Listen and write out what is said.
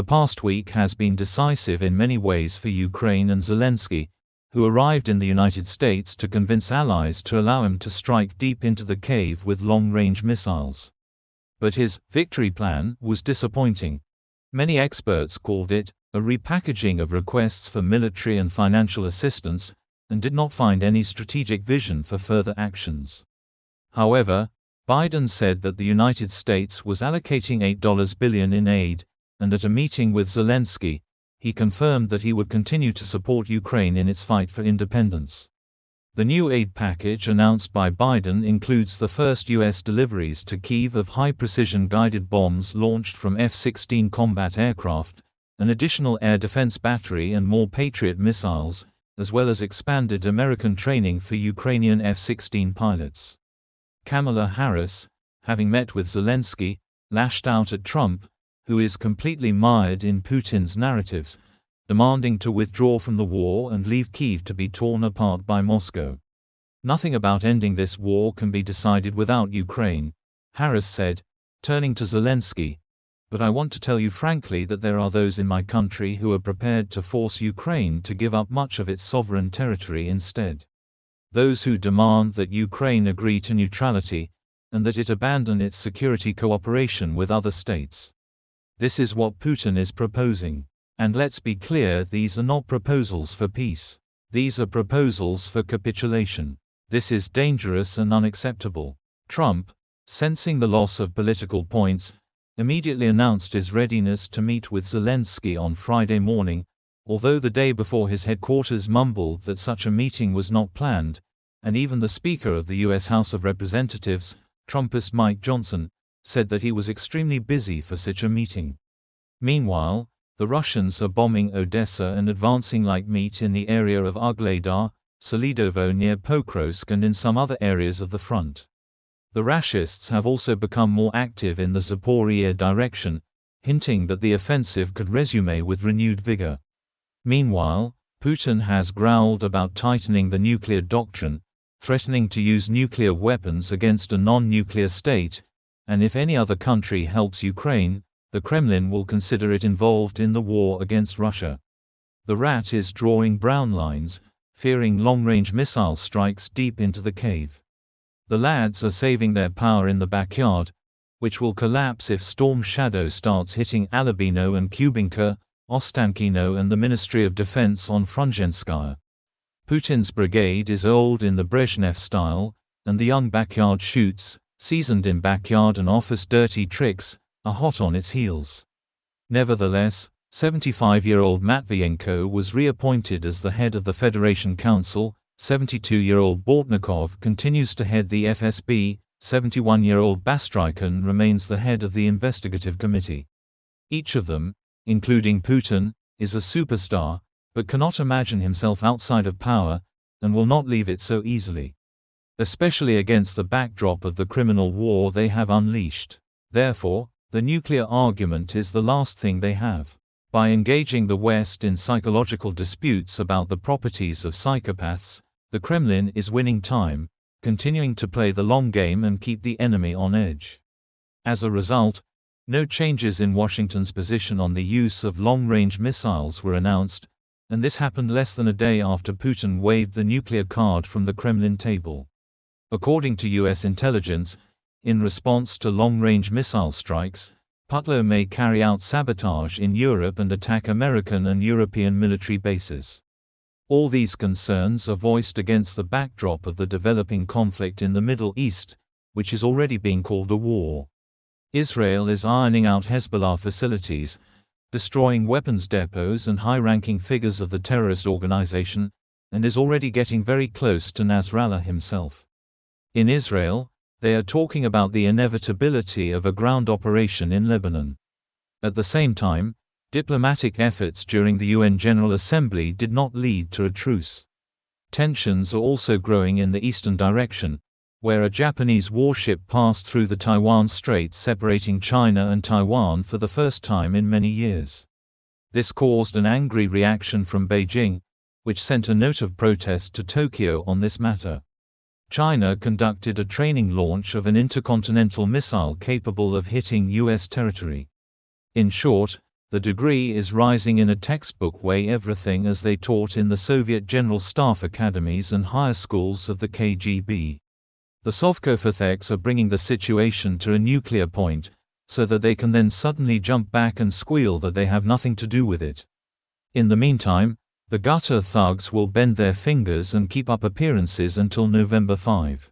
The past week has been decisive in many ways for Ukraine and Zelensky, who arrived in the United States to convince allies to allow him to strike deep into the cave with long-range missiles. But his victory plan was disappointing. Many experts called it a repackaging of requests for military and financial assistance, and did not find any strategic vision for further actions. However, Biden said that the United States was allocating $8 billion in aid, and at a meeting with Zelensky, he confirmed that he would continue to support Ukraine in its fight for independence. The new aid package announced by Biden includes the first U.S. deliveries to Kyiv of high-precision guided bombs launched from F-16 combat aircraft, an additional air defense battery and more Patriot missiles, as well as expanded American training for Ukrainian F-16 pilots. Kamala Harris, having met with Zelensky, lashed out at Trump, who is completely mired in Putin's narratives, demanding to withdraw from the war and leave Kyiv to be torn apart by Moscow. Nothing about ending this war can be decided without Ukraine, Harris said, turning to Zelensky, but I want to tell you frankly that there are those in my country who are prepared to force Ukraine to give up much of its sovereign territory instead. Those who demand that Ukraine agree to neutrality, and that it abandon its security cooperation with other states. This is what Putin is proposing. And let's be clear, these are not proposals for peace. These are proposals for capitulation. This is dangerous and unacceptable. Trump, sensing the loss of political points, immediately announced his readiness to meet with Zelensky on Friday morning, although the day before his headquarters mumbled that such a meeting was not planned, and even the Speaker of the U.S. House of Representatives, Trumpist Mike Johnson, said that he was extremely busy for such a meeting. Meanwhile, the Russians are bombing Odessa and advancing like meat in the area of Ugledar, Solidovo near Pokrovsk and in some other areas of the front. The Rashists have also become more active in the Zaporizhzhia direction, hinting that the offensive could resume with renewed vigor. Meanwhile, Putin has growled about tightening the nuclear doctrine, threatening to use nuclear weapons against a non-nuclear state, and if any other country helps Ukraine, the Kremlin will consider it involved in the war against Russia. The rat is drawing brown lines, fearing long-range missile strikes deep into the cave. The lads are saving their power in the backyard, which will collapse if Storm Shadow starts hitting Alabino and Kubinka, Ostankino and the Ministry of Defense on Frunzenskaya. Putin's brigade is old in the Brezhnev style, and the young backyard shoots, seasoned in backyard and office dirty tricks, are hot on its heels. Nevertheless, 75-year-old Matvienko was reappointed as the head of the Federation Council, 72-year-old Bortnikov continues to head the FSB, 71-year-old Bastrykhin remains the head of the investigative committee. Each of them, including Putin, is a superstar, but cannot imagine himself outside of power, and will not leave it so easily. Especially against the backdrop of the criminal war they have unleashed. Therefore, the nuclear argument is the last thing they have. By engaging the West in psychological disputes about the properties of psychopaths, the Kremlin is winning time, continuing to play the long game and keep the enemy on edge. As a result, no changes in Washington's position on the use of long-range missiles were announced, and this happened less than a day after Putin waved the nuclear card from the Kremlin table. According to U.S. intelligence, in response to long-range missile strikes, Putlo may carry out sabotage in Europe and attack American and European military bases. All these concerns are voiced against the backdrop of the developing conflict in the Middle East, which is already being called a war. Israel is ironing out Hezbollah facilities, destroying weapons depots and high-ranking figures of the terrorist organization, and is already getting very close to Nasrallah himself. In Israel, they are talking about the inevitability of a ground operation in Lebanon. At the same time, diplomatic efforts during the UN General Assembly did not lead to a truce. Tensions are also growing in the eastern direction, where a Japanese warship passed through the Taiwan Strait separating China and Taiwan for the first time in many years. This caused an angry reaction from Beijing, which sent a note of protest to Tokyo on this matter. China conducted a training launch of an intercontinental missile capable of hitting U.S. territory. In short, The degree is rising in a textbook way, everything as they taught in the Soviet General Staff academies and higher schools of the KGB. The Sovkofetheks are bringing the situation to a nuclear point, so that they can then suddenly jump back and squeal that they have nothing to do with it. In the meantime, the gutter thugs will bend their fingers and keep up appearances until November 5.